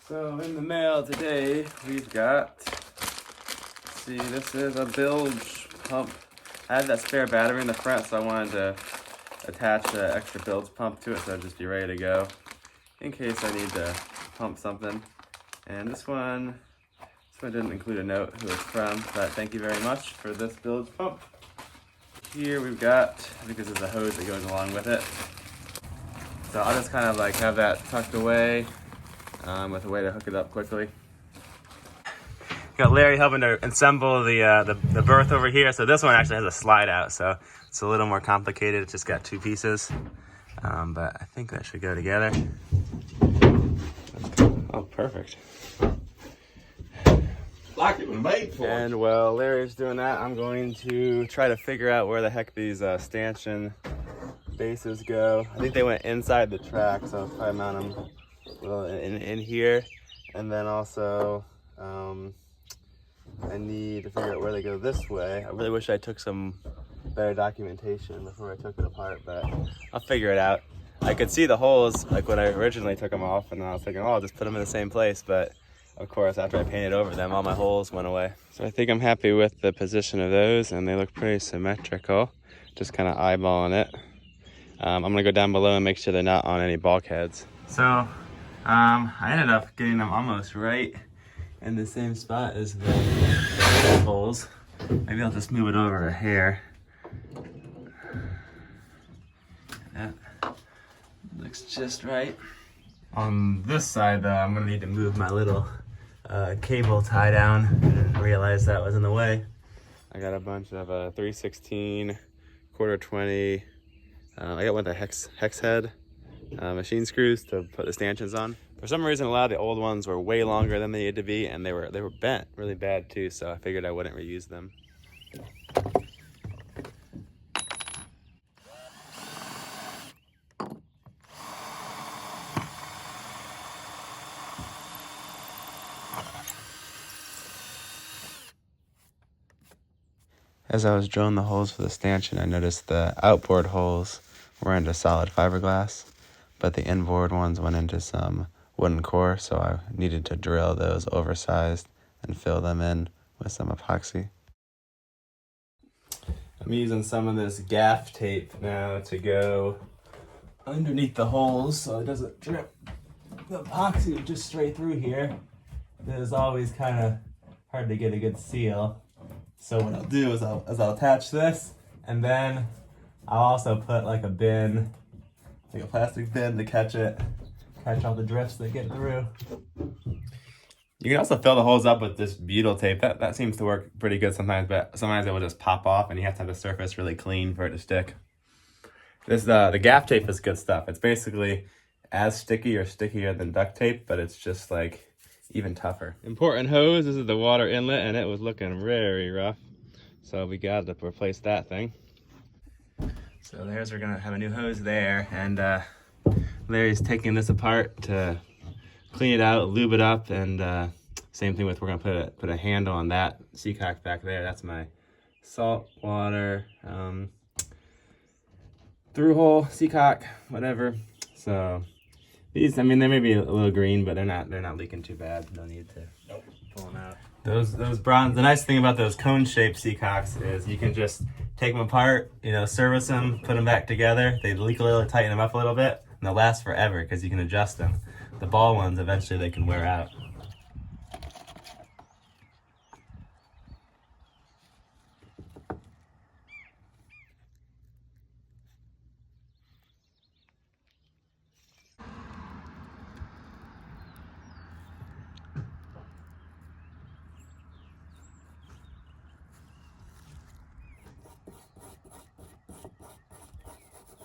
So in the mail today, we've got, let's see, this is a bilge pump. I had that spare battery in the front, so I wanted to attach an extra bilge pump to it so I'd just be ready to go in case I need to pump something. And this one didn't include a note who it's from, but thank you very much for this bilge pump. Here we've got, I think this is a hose that goes along with it. So I'll just kind of like have that tucked away with a way to hook it up quickly. Got Larry helping to assemble the berth over here. So this one actually has a slide out, so it's a little more complicated. It's just got two pieces, but I think that should go together. Oh, perfect. Like it was made for. And while Larry's doing that, I'm going to try to figure out where the heck these stanchion bases go. I think they went inside the track, so I'll probably mount them in here. And then also, I need to figure out where they go this way. I really wish I took some better documentation before I took it apart, but I'll figure it out. I could see the holes like when I originally took them off, and I was thinking, oh, I'll just put them in the same place, but of course, after I painted over them, all my holes went away. So I think I'm happy with the position of those, and they look pretty symmetrical. Just kind of eyeballing it. I'm gonna go down below and make sure they're not on any bulkheads. So I ended up getting them almost right in the same spot as the holes. Maybe I'll just move it over a hair. That looks just right. On this side though, I'm gonna need to move my little cable tie down. I didn't realize that was in the way. I got a bunch of 3/16, 1/4-20. I got one of the hex head machine screws to put the stanchions on. For some reason, a lot of the old ones were way longer than they needed to be, and they were bent really bad too. So I figured I wouldn't reuse them. As I was drilling the holes for the stanchion, I noticed the outboard holes were into solid fiberglass, but the inboard ones went into some wooden core, so I needed to drill those oversized and fill them in with some epoxy. I'm using some of this gaff tape now to go underneath the holes so it doesn't drip the epoxy just straight through here. It is always kind of hard to get a good seal. So what I'll do is I'll attach this, and then I'll also put like a bin, like a plastic bin to catch all the drifts that get through. You can also fill the holes up with this butyl tape. That seems to work pretty good sometimes, but sometimes it will just pop off and you have to have the surface really clean for it to stick. The gaff tape is good stuff. It's basically as sticky or stickier than duct tape, but it's just like even tougher. Important hose, this is the water inlet, and it was looking very rough. So we got to replace that thing. So we're gonna have a new hose there, and Larry's taking this apart to clean it out, lube it up, and same thing with, we're gonna put a handle on that seacock back there. That's my salt water through hole, seacock, whatever. So these, I mean, they may be a little green, but they're not leaking too bad. No need to pull them out. Those bronze. The nice thing about those cone-shaped seacocks is you can just take them apart, service them, put them back together. They leak a little, tighten them up a little bit, and they'll last forever because you can adjust them. The ball ones, eventually they can wear out.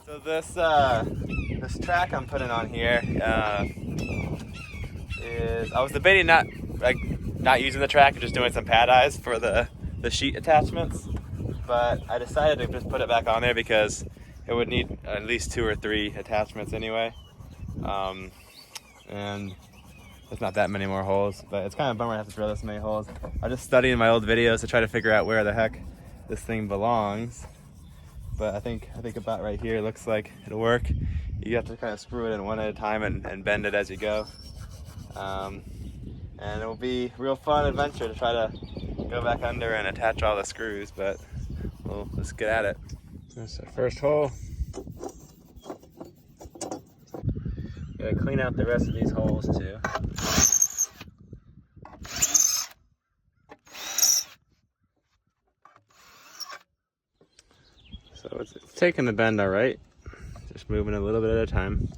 So this track I'm putting on here is, I was debating not using the track, just doing some pad eyes for the sheet attachments, but I decided to just put it back on there because it would need at least 2 or 3 attachments anyway, and there's not that many more holes, but it's kind of a bummer I have to drill this many holes. I'm just studying my old videos to try to figure out where the heck this thing belongs. But I think about right here looks like it'll work. You have to kind of screw it in one at a time and bend it as you go. And it will be a real fun adventure to try to go back under and attach all the screws, but let's get at it. That's the first hole. Gotta clean out the rest of these holes too. So it's taking the bend all right. Just moving a little bit at a time.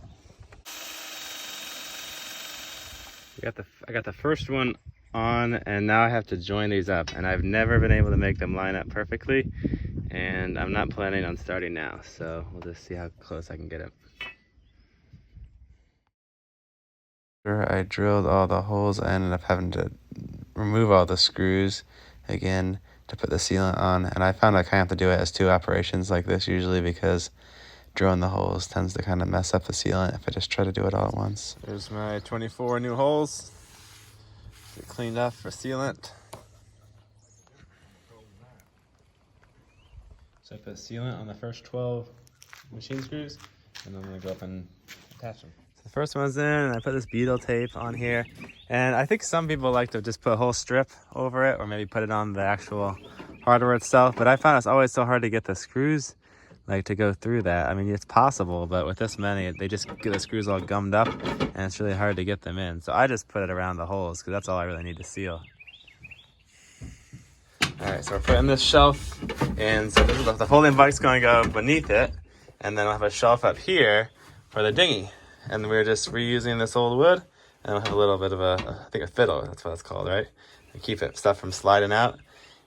I got the first one on, and now I have to join these up, and I've never been able to make them line up perfectly, and I'm not planning on starting now, so we'll just see how close I can get it. I drilled all the holes. I ended up having to remove all the screws again to put the sealant on, and I found I kind of have to do it as two operations like this usually, because drilling the holes tends to kind of mess up the sealant if I just try to do it all at once. There's my 24 new holes. Get cleaned up for sealant. So I put sealant on the first 12 machine screws, and then I'm gonna go up and attach them. So the first one's in, and I put this beetle tape on here. And I think some people like to just put a whole strip over it, or maybe put it on the actual hardware itself. But I found it's always so hard to get the screws to go through that. I mean, it's possible, but with this many, they just get the screws all gummed up, and it's really hard to get them in. So I just put it around the holes, because that's all I really need to seal. All right, so we're putting this shelf in. So this is the folding bike's going to go beneath it, and then we'll have a shelf up here for the dinghy. And we're just reusing this old wood, and we'll have a little bit of I think a fiddle, that's what it's called, right? To keep stuff from sliding out.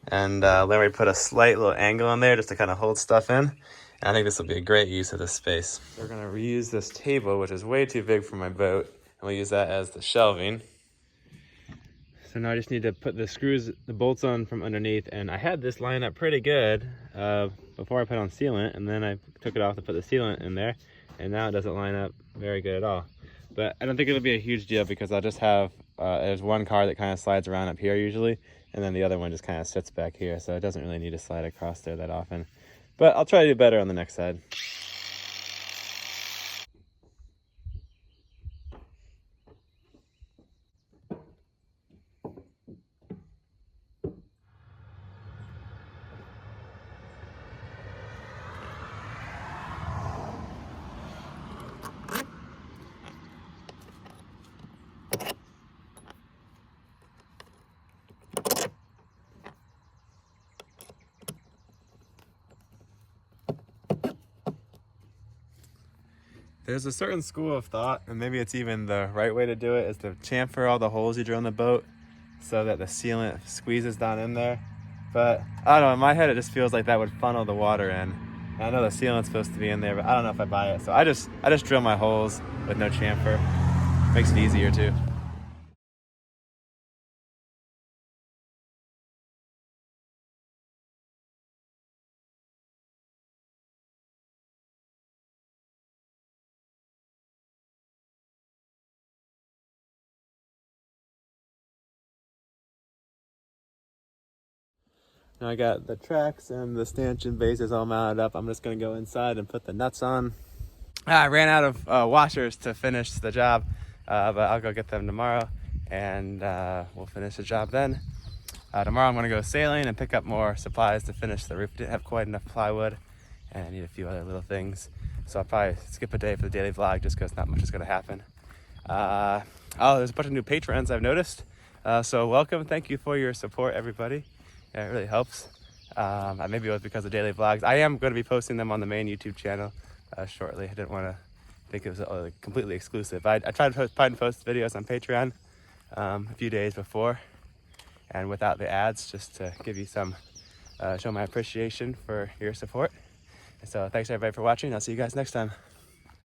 And then we put a slight little angle in there just to kind of hold stuff in. And I think this will be a great use of this space. We're going to reuse this table, which is way too big for my boat, and we'll use that as the shelving. So now I just need to put the screws, the bolts on from underneath, and I had this line up pretty good before I put on sealant, and then I took it off to put the sealant in there, and now it doesn't line up very good at all. But I don't think it'll be a huge deal, because I'll just have, there's one car that kind of slides around up here usually, and then the other one just kind of sits back here, so it doesn't really need to slide across there that often. But I'll try to do better on the next side. There's a certain school of thought, and maybe it's even the right way to do it, is to chamfer all the holes you drill in the boat so that the sealant squeezes down in there. But I don't know, in my head it just feels like that would funnel the water in. And I know the sealant's supposed to be in there, but I don't know if I buy it. So I just drill my holes with no chamfer. Makes it easier too. Now I got the tracks and the stanchion bases all mounted up. I'm just gonna go inside and put the nuts on. I ran out of washers to finish the job, but I'll go get them tomorrow, and we'll finish the job then. Tomorrow I'm gonna go sailing and pick up more supplies to finish the roof. Didn't have quite enough plywood, and I need a few other little things. So I'll probably skip a day for the daily vlog just because not much is gonna happen. There's a bunch of new patrons I've noticed. So welcome, thank you for your support, everybody. It really helps. Maybe it was because of daily vlogs. I am going to be posting them on the main YouTube channel shortly. I didn't want to think it was completely exclusive. I tried to post videos on Patreon a few days before, and without the ads, just to give you some, show my appreciation for your support. And so thanks everybody for watching. I'll see you guys next time.